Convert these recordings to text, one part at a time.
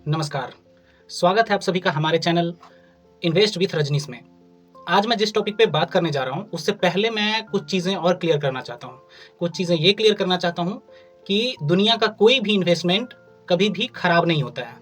नमस्कार। स्वागत है आप सभी का हमारे चैनल इन्वेस्ट विथ रजनीश में। आज मैं जिस टॉपिक पे बात करने जा रहा हूँ उससे पहले मैं कुछ चीज़ें और क्लियर करना चाहता हूँ। कुछ चीज़ें ये क्लियर करना चाहता हूँ कि दुनिया का कोई भी इन्वेस्टमेंट कभी भी खराब नहीं होता है।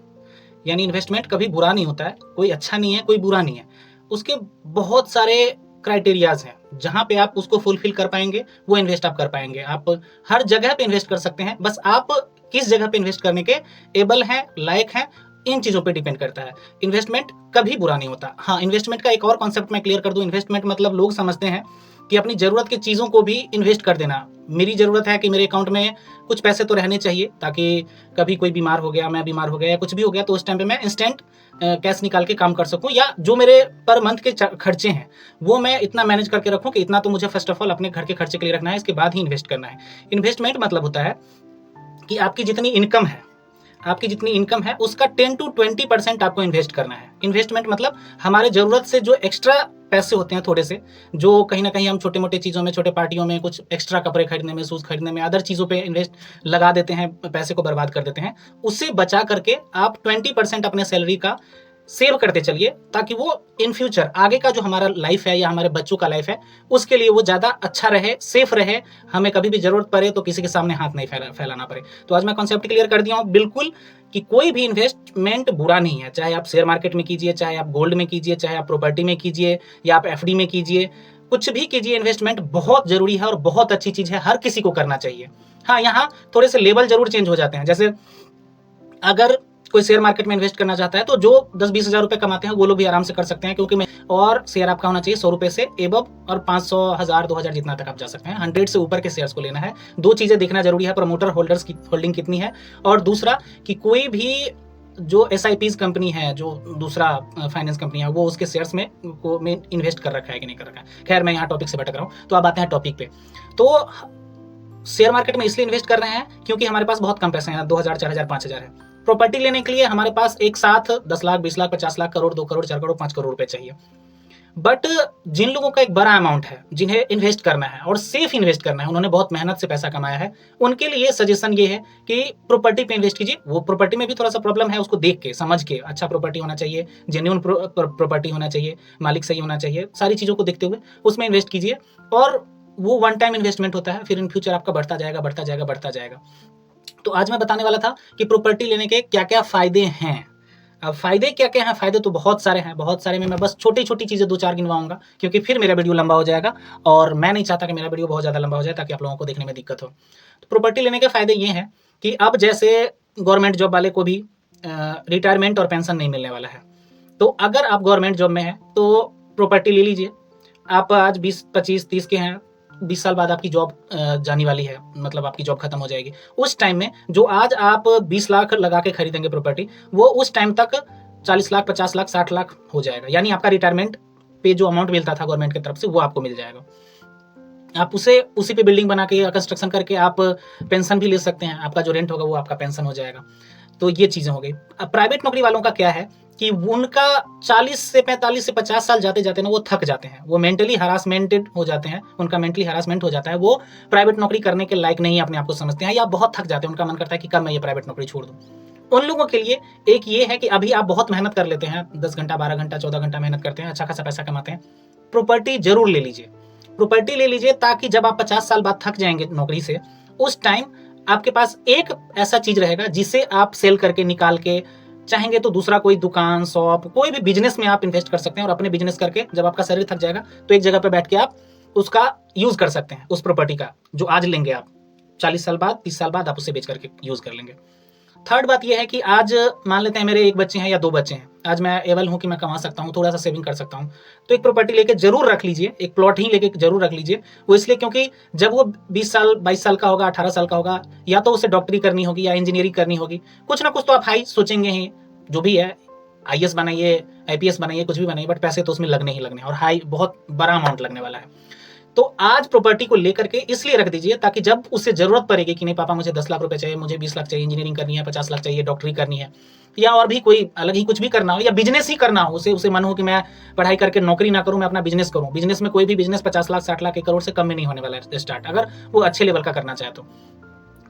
यानी इन्वेस्टमेंट कभी बुरा नहीं होता है, कोई अच्छा नहीं है, कोई बुरा नहीं है। उसके बहुत सारे क्राइटेरियाज हैं, जहाँ पे आप उसको फुलफिल कर पाएंगे वो इन्वेस्ट आप कर पाएंगे। आप हर जगह पे इन्वेस्ट कर सकते हैं, बस आप किस जगह पे इन्वेस्ट करने के एबल हैं, लायक हैं, इन चीज़ों पे डिपेंड करता है। इन्वेस्टमेंट कभी बुरा नहीं होता। हाँ, इन्वेस्टमेंट का एक और कॉन्सेप्ट मैं क्लियर कर दूं। इन्वेस्टमेंट मतलब लोग समझते हैं कि अपनी ज़रूरत की चीज़ों को भी इन्वेस्ट कर देना। मेरी ज़रूरत है कि मेरे अकाउंट में कुछ पैसे तो रहने चाहिए, ताकि कभी कोई बीमार हो गया, मैं बीमार हो गया या कुछ भी हो गया तो उस टाइम पे मैं इंस्टेंट कैश निकाल के काम कर सकूं, या जो मेरे पर मंथ के खर्चे हैं वो मैं इतना मैनेज करके रखूं कि इतना तो मुझे फर्स्ट ऑफ ऑल अपने घर के खर्चे के लिए रखना है, इसके बाद ही इन्वेस्ट करना है। इन्वेस्टमेंट मतलब होता है कि आपकी जितनी इनकम है उसका 10 to 20% आपको इन्वेस्ट करना है। इन्वेस्टमेंट मतलब हमारे ज़रूरत से जो एक्स्ट्रा पैसे होते हैं, थोड़े से, जो कहीं ना कहीं हम छोटे मोटे चीज़ों में, छोटे पार्टियों में, कुछ एक्स्ट्रा कपड़े खरीदने में, शूज़ खरीदने में, अदर चीज़ों पे इन्वेस्ट लगा देते हैं, पैसे को बर्बाद कर देते हैं। उससे बचा करके आप 20% अपने सैलरी का सेव करते चलिए, ताकि वो इन फ्यूचर आगे का जो हमारा लाइफ है या हमारे बच्चों का लाइफ है उसके लिए वो ज़्यादा अच्छा रहे, सेफ रहे, हमें कभी भी ज़रूरत पड़े तो किसी के सामने हाथ नहीं फैलाना पड़े। तो आज मैं कॉन्सेप्ट क्लियर कर दिया हूँ बिल्कुल, कि कोई भी इन्वेस्टमेंट बुरा नहीं है। चाहे आप शेयर मार्केट में कीजिए, चाहे आप गोल्ड में कीजिए, चाहे आप प्रॉपर्टी में कीजिए, या आप एफडी में कीजिए, कुछ भी कीजिए, इन्वेस्टमेंट बहुत ज़रूरी है और बहुत अच्छी चीज़ है, हर किसी को करना चाहिए। हाँ, यहाँ थोड़े से लेवल जरूर चेंज हो जाते हैं। जैसे अगर कोई शेयर मार्केट में इन्वेस्ट करना चाहता है तो जो 10-20 हज़ार रुपए कमाते हैं वो लोग भी आराम से कर सकते हैं, क्योंकि मैं और शेयर आपका होना चाहिए 100 रुपए से एबव, और 500, 1000, 2000 जितना तक आप जा सकते हैं। 100 से ऊपर के शेयर्स को लेना है। दो चीज़ें देखना जरूरी है, प्रमोटर होल्डर्स की होल्डिंग कितनी है, और दूसरा कि कोई भी जो SIPs कंपनी है, जो दूसरा फाइनेंस कंपनी है, वो उसके शेयर्स में इन्वेस्ट कर रखा है कि नहीं कर रखा है। खैर, मैं यहाँ टॉपिक से भटक रहा हूँ, तो अब आते हैं टॉपिक पे। तो शेयर मार्केट में इसलिए इन्वेस्ट कर रहे हैं क्योंकि हमारे पास बहुत कम पैसे हैं, 2000, 4000, 5000 है। प्रॉपर्टी लेने के लिए हमारे पास एक साथ 10 लाख, 20 लाख, 50 लाख, करोड़, 2 करोड़, 4 करोड़, 5 करोड़ रुपए चाहिए। बट जिन लोगों का एक बड़ा अमाउंट है, जिन्हें इन्वेस्ट करना है और सेफ इन्वेस्ट करना है, उन्होंने बहुत मेहनत से पैसा कमाया है, उनके लिए सजेशन ये है कि प्रॉपर्टी पे इन्वेस्ट कीजिए। वो प्रॉपर्टी में भी थोड़ा सा प्रॉब्लम है, उसको देख के समझ के, अच्छा प्रॉपर्टी होना चाहिए, जेन्युइन प्रॉपर्टी होना चाहिए, मालिक सही होना चाहिए, सारी चीज़ों को देखते हुए उसमें इन्वेस्ट कीजिए। और वो वन टाइम इन्वेस्टमेंट होता है, फिर इन फ्यूचर आपका बढ़ता जाएगा, बढ़ता जाएगा, बढ़ता जाएगा। तो आज मैं बताने वाला था कि प्रॉपर्टी लेने के क्या क्या फायदे हैं। अब फायदे क्या क्या हैं? फायदे तो बहुत सारे हैं, बहुत सारे में मैं बस छोटी छोटी चीज़ें 2-4 गिनवाऊंगा, क्योंकि फिर मेरा वीडियो लंबा हो जाएगा और मैं नहीं चाहता कि मेरा वीडियो बहुत ज़्यादा लंबा हो जाए, ताकि आप लोगों को देखने में दिक्कत हो। तो प्रॉपर्टी लेने के फायदे ये हैं कि अब जैसे गवर्नमेंट जॉब वाले को भी रिटायरमेंट और पेंशन नहीं मिलने वाला है। तो अगर आप गवर्नमेंट जॉब में हैं तो प्रॉपर्टी ले लीजिए। आप आज 20, 25, 30 के हैं, 20 साल बाद आपकी जॉब जाने वाली है, मतलब आपकी जॉब खत्म हो जाएगी। उस टाइम में जो आज आप 20 लाख लगा के खरीदेंगे प्रॉपर्टी, वो उस टाइम तक 40 लाख, 50 लाख, 60 लाख हो जाएगा। यानी आपका रिटायरमेंट पे जो अमाउंट मिलता था गवर्नमेंट की तरफ से, वो आपको मिल जाएगा। आप उसी पे बिल्डिंग बना के या कंस्ट्रक्शन करके आप पेंशन भी ले सकते हैं। आपका जो रेंट होगा वो आपका पेंशन हो जाएगा। तो ये चीज़ें हो गई। अब प्राइवेट नौकरी वालों का क्या है कि उनका 40 से 45 से 50 साल जाते जाते ना वो थक जाते हैं, वो मेंटली हरासमेंटेड हो जाते हैं, उनका मेंटली हरासमेंट हो जाता है, वो प्राइवेट नौकरी करने के लायक नहीं अपने आप को समझते हैं, या बहुत थक जाते हैं, उनका मन करता है कि कब मैं ये प्राइवेट नौकरी छोड़ दूँ। उन लोगों के लिए एक ये है कि अभी आप बहुत मेहनत कर लेते हैं, 10 घंटा, 12 घंटा, 14 घंटा मेहनत करते हैं, अच्छा खासा पैसा कमाते हैं, प्रॉपर्टी जरूर ले लीजिए। प्रॉपर्टी ले लीजिए ताकि जब आप 50 साल बाद थक जाएंगे नौकरी से, उस टाइम आपके पास एक ऐसा चीज रहेगा जिसे आप सेल करके निकाल के, चाहेंगे तो दूसरा कोई दुकान, शॉप, कोई भी बिजनेस में आप इन्वेस्ट कर सकते हैं, और अपने बिजनेस करके जब आपका शरीर थक जाएगा तो एक जगह पे बैठ के आप उसका यूज कर सकते हैं, उस प्रॉपर्टी का जो आज लेंगे आप, 40 साल बाद, 30 साल बाद आप उसे बेच करके यूज कर लेंगे। थर्ड बात यह है कि आज मान लेते हैं मेरे एक बच्चे हैं या 2 बच्चे हैं, आज मैं एबल हूं कि मैं कमा सकता हूं, थोड़ा सा सेविंग कर सकता हूं, तो एक प्रॉपर्टी लेके जरूर रख लीजिए, एक प्लॉट ही लेके जरूर रख लीजिए। वो इसलिए क्योंकि जब वो 20 साल, 22 साल का होगा, 18 साल का होगा, या तो उसे डॉक्टरी करनी होगी या इंजीनियरिंग करनी होगी, कुछ ना कुछ तो आप हाई सोचेंगे ही, जो भी है, IAS बनाइए, IPS बनाइए, कुछ भी बनाइए, बट पैसे तो उसमें लगने ही लगने, और हाई बहुत बड़ा अमाउंट लगने वाला है। तो आज प्रॉपर्टी को लेकर के इसलिए रख दीजिए ताकि जब उसे जरूरत पड़ेगी कि नहीं पापा मुझे 10 लाख रुपए चाहिए, मुझे 20 लाख चाहिए, इंजीनियरिंग करनी है, 50 लाख चाहिए, डॉक्टरी करनी है, या और भी कोई अलग ही कुछ भी करना हो, या बिजनेस ही करना हो, उसे मन हो कि मैं पढ़ाई करके नौकरी ना करूं, मैं अपना बिजनेस करूं। बिजनेस में कोई भी बिजनेस 50 लाख, 60 लाख, 1 करोड़ से कम में नहीं होने वाला है स्टार्ट, अगर वो अच्छे लेवल का करना चाहे तो।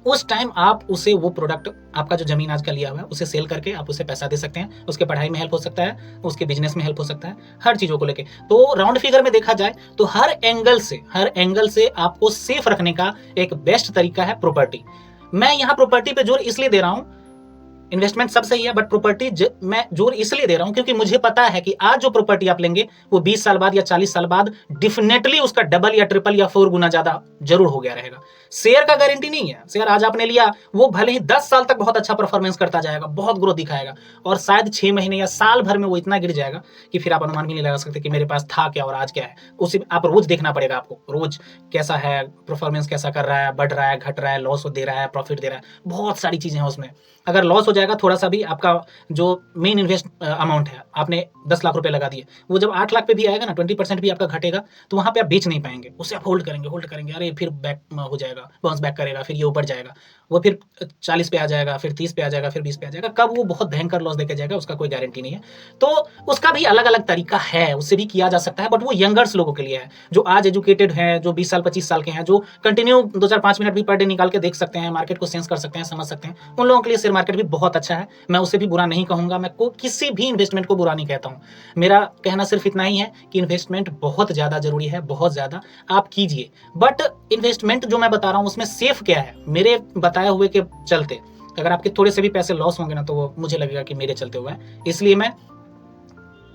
उस टाइम आप उसे वो प्रोडक्ट, आपका जो ज़मीन आज का लिया हुआ है, उसे सेल करके आप उसे पैसा दे सकते हैं। उसके पढ़ाई में हेल्प हो सकता है, उसके बिज़नेस में हेल्प हो सकता है, हर चीज़ों को लेके। तो राउंड फिगर में देखा जाए तो हर एंगल से आपको सेफ रखने का एक बेस्ट तरीका है प्रॉपर्टी। मैं यहाँ प्रॉपर्टी पे जोर इसलिए दे रहा हूँ, इन्वेस्टमेंट सब सही है, बट प्रॉपर्टी मैं जोर इसलिए दे रहा हूं क्योंकि मुझे पता है कि आज जो प्रॉपर्टी आप लेंगे वो 20 साल बाद या 40 साल बाद डेफिनेटली उसका डबल या ट्रिपल या 4 गुना ज्यादा जरूर हो गया रहेगा। शेयर का गारंटी नहीं है। शेयर आज आपने लिया, वो भले ही 10 साल तक बहुत अच्छा परफॉर्मेंस करता जाएगा, बहुत ग्रोथ दिखाएगा, और शायद 6 महीने या साल भर में वो इतना गिर जाएगा कि फिर आप अनुमान भी नहीं लगा सकते कि मेरे पास था क्या और आज क्या है। उसी आप रोज देखना पड़ेगा, आपको रोज कैसा है, परफॉर्मेंस कैसा कर रहा है, बढ़ रहा है, घट रहा है, लॉस दे रहा है, प्रॉफिट दे रहा है, बहुत सारी चीजें हैं उसमें। अगर लॉस हो जाएगा थोड़ा सा भी, आपका जो मेन इन्वेस्ट अमाउंट है, आपने 10 लाख रुपए लगा दिए, वो जब 8 लाख पे भी आएगा ना, 20% भी आपका घटेगा, तो वहां पे आप बेच नहीं पाएंगे, उसे आप होल्ड करेंगे, अरे फिर बैक हो जाएगा, बाउंस बैक करेगा, फिर ये ऊपर जाएगा, वो फिर 40 पे आ जाएगा, फिर 30 पे आ जाएगा, फिर 20 पे आ जाएगा, कब वो बहुत भयंकर लॉस देके जाएगा उसका कोई गारंटी नहीं है। तो उसका भी अलग अलग तरीका है, उससे भी किया जा सकता है, बट वो यंगर्स लोगों के लिए है, जो आज एजुकेटेड हैं, जो 20 साल 25 साल के हैं, जो कंटिन्यू 2-4-5 मिनट भी पर डे निकाल के देख सकते हैं, मार्केट को सेंस कर सकते हैं, समझ सकते हैं, उन लोगों के लिए शेयर मार्केट भी बहुत अच्छा है। मैं उसे भी बुरा नहीं कहूंगा, मैं किसी भी इन्वेस्टमेंट को बुरा नहीं कहता हूं। मेरा कहना सिर्फ इतना ही है कि इन्वेस्टमेंट बहुत ज्यादा जरूरी है, बहुत ज्यादा आप कीजिए, बट इन्वेस्टमेंट जो मैं बता रहा हूं उसमें सेफ क्या है, मेरे बताए हुए के चलते अगर आपके थोड़े से भी पैसे लॉस होंगे ना, तो वो मुझे लगेगा कि मेरे चलते हुए हैं। इसलिए मैं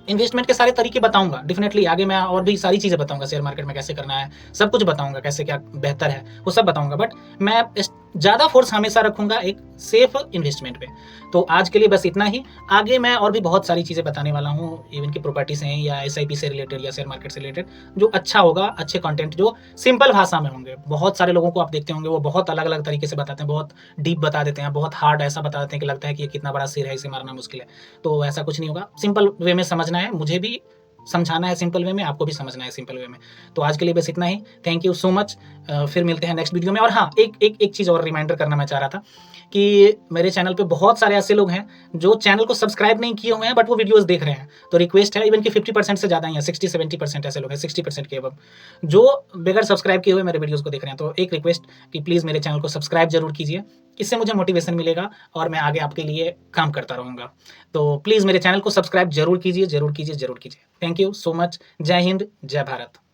इन्वेस्टमेंट के सारे तरीके बताऊंगा, डेफिनेटली आगे मैं और भी सारी चीजें बताऊंगा, शेयर मार्केट में कैसे करना है, सब कुछ बताऊंगा, कैसे क्या बेहतर है वो सब बताऊंगा, बट मैं ज्यादा फोर्स हमेशा रखूंगा एक सेफ इन्वेस्टमेंट पे। तो आज के लिए बस इतना ही। आगे मैं और भी बहुत सारी चीजें बताने वाला हूँ, इवन की प्रॉपर्टी से या SIP से रिलेटेड या शेयर मार्केट से रिलेटेड, जो अच्छा होगा, अच्छे कंटेंट जो सिंपल भाषा में होंगे। बहुत सारे लोगों को आप देखते होंगे वो बहुत अलग अलग तरीके से बताते हैं, बहुत डीप बता देते हैं, बहुत हार्ड ऐसा बता देते हैं कि लगता है कि ये कितना बड़ा शेर है, इसे मारना मुश्किल है। तो ऐसा कुछ नहीं होगा, सिंपल वे में समझना है, मुझे भी समझाना है सिंपल वे में, आपको भी समझना है सिंपल वे में। तो आज के लिए बस इतना ही। Thank you so much. फिर मिलते हैं नेक्स्ट वीडियो में। और हाँ, एक चीज़ और रिमाइंडर करना मैं चाह रहा था कि मेरे चैनल पे बहुत सारे ऐसे लोग हैं जो चैनल को सब्सक्राइब नहीं किए हुए हैं, बट वो वीडियोस देख रहे हैं। तो रिक्वेस्ट है, इवन कि 50% से ज़्यादा ही है, 60-70% ऐसे लोग हैं, 60% के अब, जो बगैर सब्सक्राइब किए हुए मेरे वीडियोस को देख रहे हैं। तो एक रिक्वेस्ट कि प्लीज़ मेरे चैनल को सब्सक्राइब जरूर कीजिए, इससे मुझे मोटिवेशन मिलेगा और मैं आगे आपके लिए काम करता रहूँगा। तो प्लीज़ मेरे चैनल को सब्सक्राइब जरूर कीजिए, जरूर कीजिए, जरूर कीजिए। Thank you so much. जय हिंद, जय भारत।